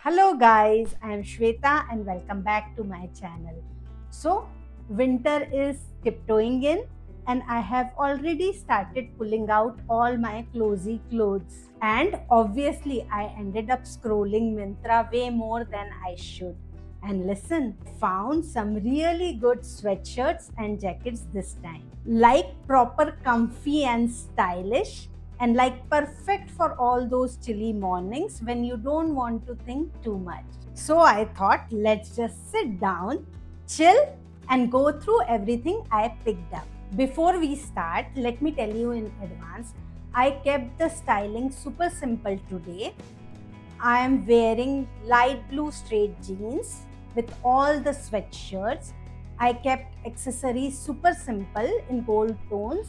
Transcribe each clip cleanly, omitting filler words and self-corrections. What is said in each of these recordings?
Hello guys, I am Shweta and welcome back to my channel. So, winter is tiptoeing in and I have already started pulling out all my cozy clothes. And obviously, I ended up scrolling Myntra way more than I should. And listen, found some really good sweatshirts and jackets this time. Like proper comfy and stylish, and like perfect for all those chilly mornings when you don't want to think too much. So I thought, let's just sit down, chill, and go through everything I picked up. Before we start, let me tell you in advance, I kept the styling super simple today. I am wearing light blue straight jeans with all the sweatshirts. I kept accessories super simple in gold tones,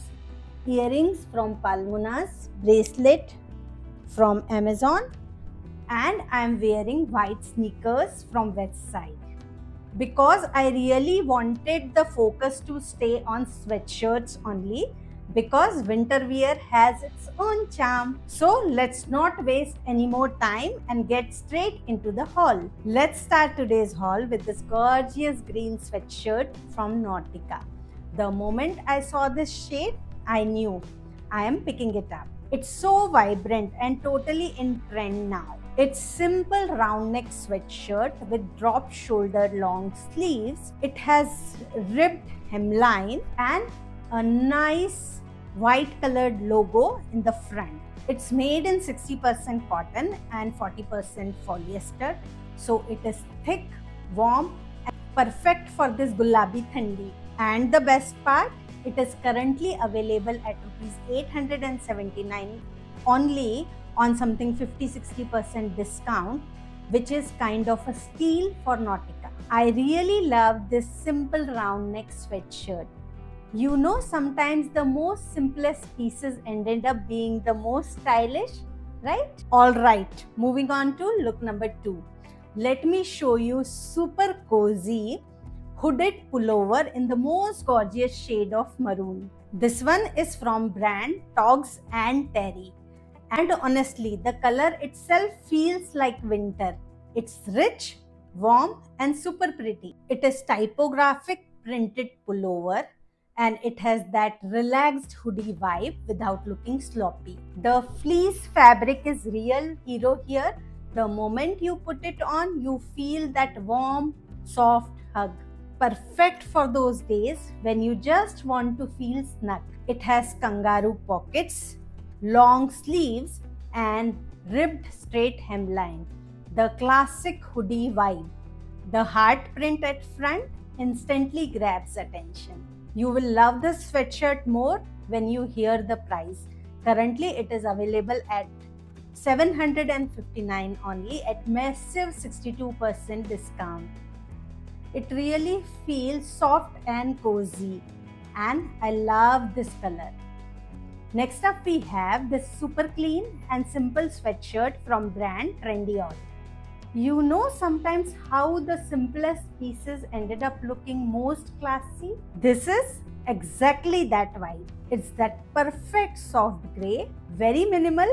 earrings from Palmunas, bracelet from Amazon, and I am wearing white sneakers from Westside. Because I really wanted the focus to stay on sweatshirts only, because winter wear has its own charm. So let's not waste any more time and get straight into the haul. Let's start today's haul with this gorgeous green sweatshirt from Nautica. The moment I saw this shade, I knew I am picking it up. It's so vibrant and totally in trend now. It's simple round neck sweatshirt with drop shoulder long sleeves. It has ribbed hemline and a nice white colored logo in the front. It's made in 60% cotton and 40% polyester. So it is thick, warm and perfect for this gulabi thandi. And the best part, it is currently available at ₹879 only on something 50-60% discount, which is kind of a steal for Nautica. I really love this simple round neck sweatshirt. You know, sometimes the most simplest pieces ended up being the most stylish, right? Alright, moving on to look number 2. Let me show you super cozy hooded pullover in the most gorgeous shade of maroon. This one is from brand Togs and Terry. And honestly, the color itself feels like winter. It's rich, warm and super pretty. It is typographic printed pullover and it has that relaxed hoodie vibe without looking sloppy. The fleece fabric is real hero here. The moment you put it on, you feel that warm, soft hug. Perfect for those days when you just want to feel snug. It has kangaroo pockets, long sleeves and ribbed straight hemline. The classic hoodie vibe. The heart print at front instantly grabs attention. You will love this sweatshirt more when you hear the price. Currently it is available at $759 only at massive 62% discount. It really feels soft and cozy and I love this color. Next up we have this super clean and simple sweatshirt from brand Trendyol. You know sometimes how the simplest pieces ended up looking most classy? This is exactly that vibe. It's that perfect soft grey, very minimal,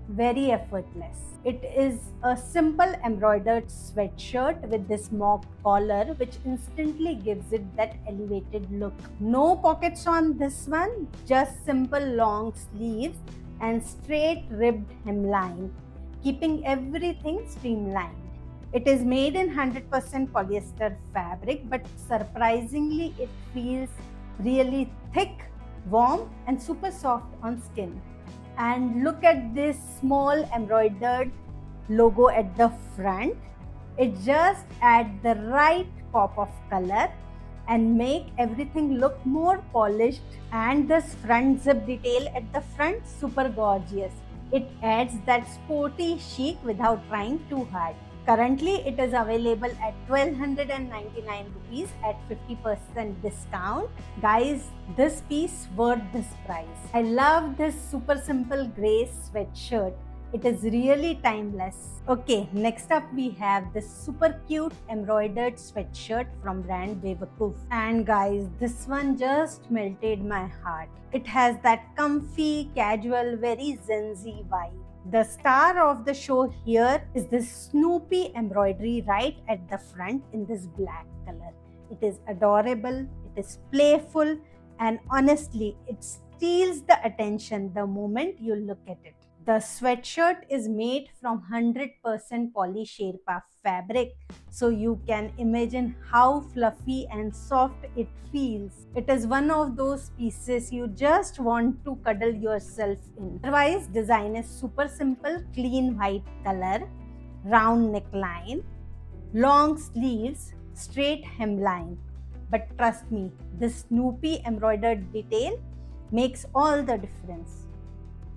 very effortless. It is a simple embroidered sweatshirt with this mock collar which instantly gives it that elevated look. No pockets on this one, just simple long sleeves and straight ribbed hemline, keeping everything streamlined. It is made in 100% polyester fabric, but surprisingly it feels really thick, warm and super soft on skin. And look at this small embroidered logo at the front. It just adds the right pop of color and make everything look more polished. And this front zip detail at the front, super gorgeous. It adds that sporty chic without trying too hard. Currently, it is available at ₹1,299 at 50% discount. Guys, this piece worth this price. I love this super simple grey sweatshirt. It is really timeless. Okay, next up we have this super cute embroidered sweatshirt from brand Bewakoof. And guys, this one just melted my heart. It has that comfy, casual, very Gen Z vibe. The star of the show here is this Snoopy embroidery right at the front in this black color. It is adorable, it is playful, and honestly, it steals the attention the moment you look at it. The sweatshirt is made from 100% poly Sherpa fabric, so you can imagine how fluffy and soft it feels. It is one of those pieces you just want to cuddle yourself in. Otherwise, design is super simple, clean white color, round neckline, long sleeves, straight hemline. But trust me, this Snoopy embroidered detail makes all the difference.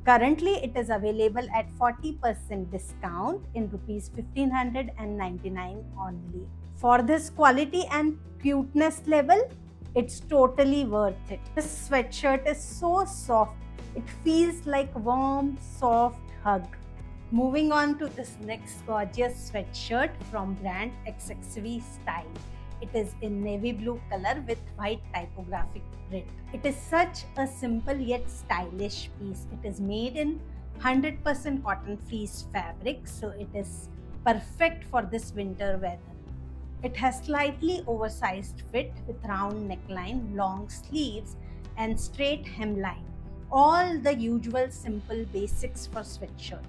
Currently, it is available at 40% discount in rupees 1599 only. For this quality and cuteness level, it's totally worth it. This sweatshirt is so soft. It feels like a warm, soft hug. Moving on to this next gorgeous sweatshirt from brand XXV Style. It is in navy blue color with white typographic print. It is such a simple yet stylish piece. It is made in 100% cotton fleece fabric, so it is perfect for this winter weather. It has slightly oversized fit with round neckline, long sleeves, and straight hemline. All the usual simple basics for sweatshirt.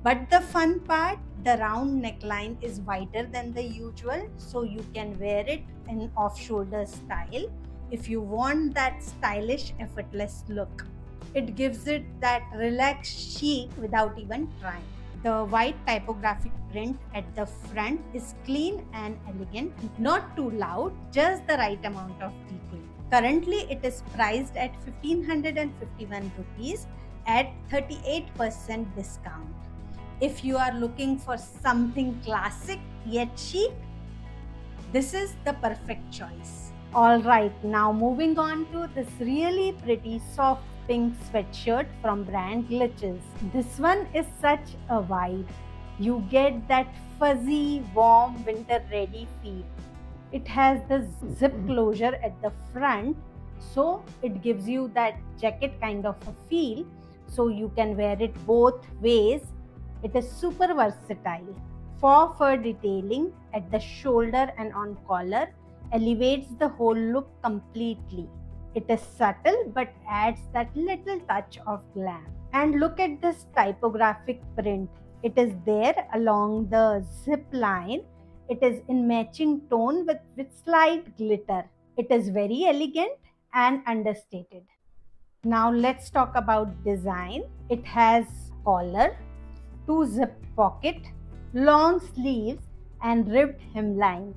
But the fun part, the round neckline is wider than the usual, so you can wear it in off-shoulder style if you want that stylish, effortless look. It gives it that relaxed chic without even trying. The white typographic print at the front is clean and elegant, not too loud, just the right amount of detail. Currently, it is priced at 1551 rupees at 38% discount. If you are looking for something classic yet chic, this is the perfect choice. Alright, now moving on to this really pretty soft pink sweatshirt from brand Glitches. This one is such a vibe. You get that fuzzy, warm, winter ready feel. It has the zip closure at the front, so it gives you that jacket kind of a feel, so you can wear it both ways. It is super versatile. Fur detailing at the shoulder and on collar elevates the whole look completely. It is subtle but adds that little touch of glam. And look at this typographic print. It is there along the zip line. It is in matching tone with slight glitter. It is very elegant and understated. Now let's talk about design. It has collar, 2 zip pocket, long sleeves, and ribbed hemline.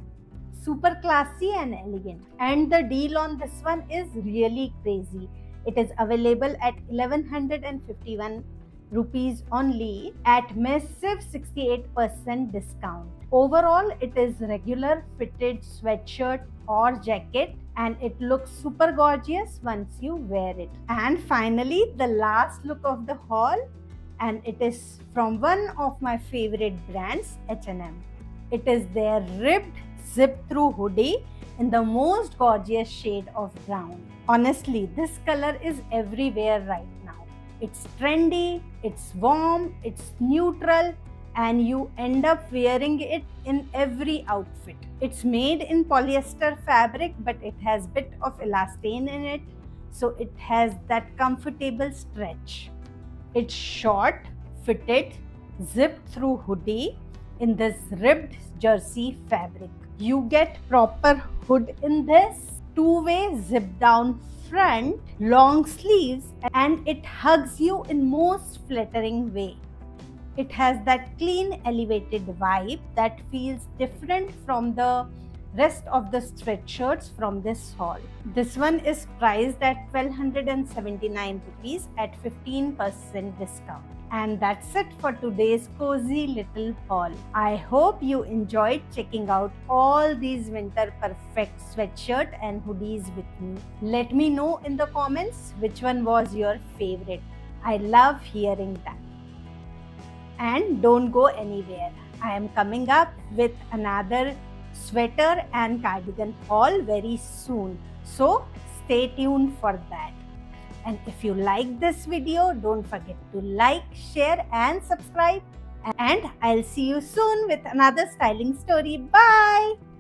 Super classy and elegant. And the deal on this one is really crazy. It is available at 1151 rupees only at massive 68% discount. Overall, it is regular fitted sweatshirt or jacket, and it looks super gorgeous once you wear it. And finally, the last look of the haul, and it is from one of my favorite brands, H&M. It is their ribbed zip-through hoodie in the most gorgeous shade of brown. Honestly, this color is everywhere right now. It's trendy, it's warm, it's neutral, and you end up wearing it in every outfit. It's made in polyester fabric, but it has bit of elastane in it, so it has that comfortable stretch. It's short, fitted, zip-through hoodie in this ribbed jersey fabric. You get proper hood in this, two-way zip-down front, long sleeves, and it hugs you in most flattering way. It has that clean, elevated vibe that feels different from the rest of the sweatshirts from this haul. This one is priced at 1279 rupees at 15% discount. And that's it for today's cozy little haul. I hope you enjoyed checking out all these winter perfect sweatshirt and hoodies with me. Let me know in the comments which one was your favorite. I love hearing that. And don't go anywhere. I am coming up with another sweater and cardigan haul very soon, so stay tuned for that. And if you like this video, don't forget to like, share and subscribe. And I'll see you soon with another styling story. Bye.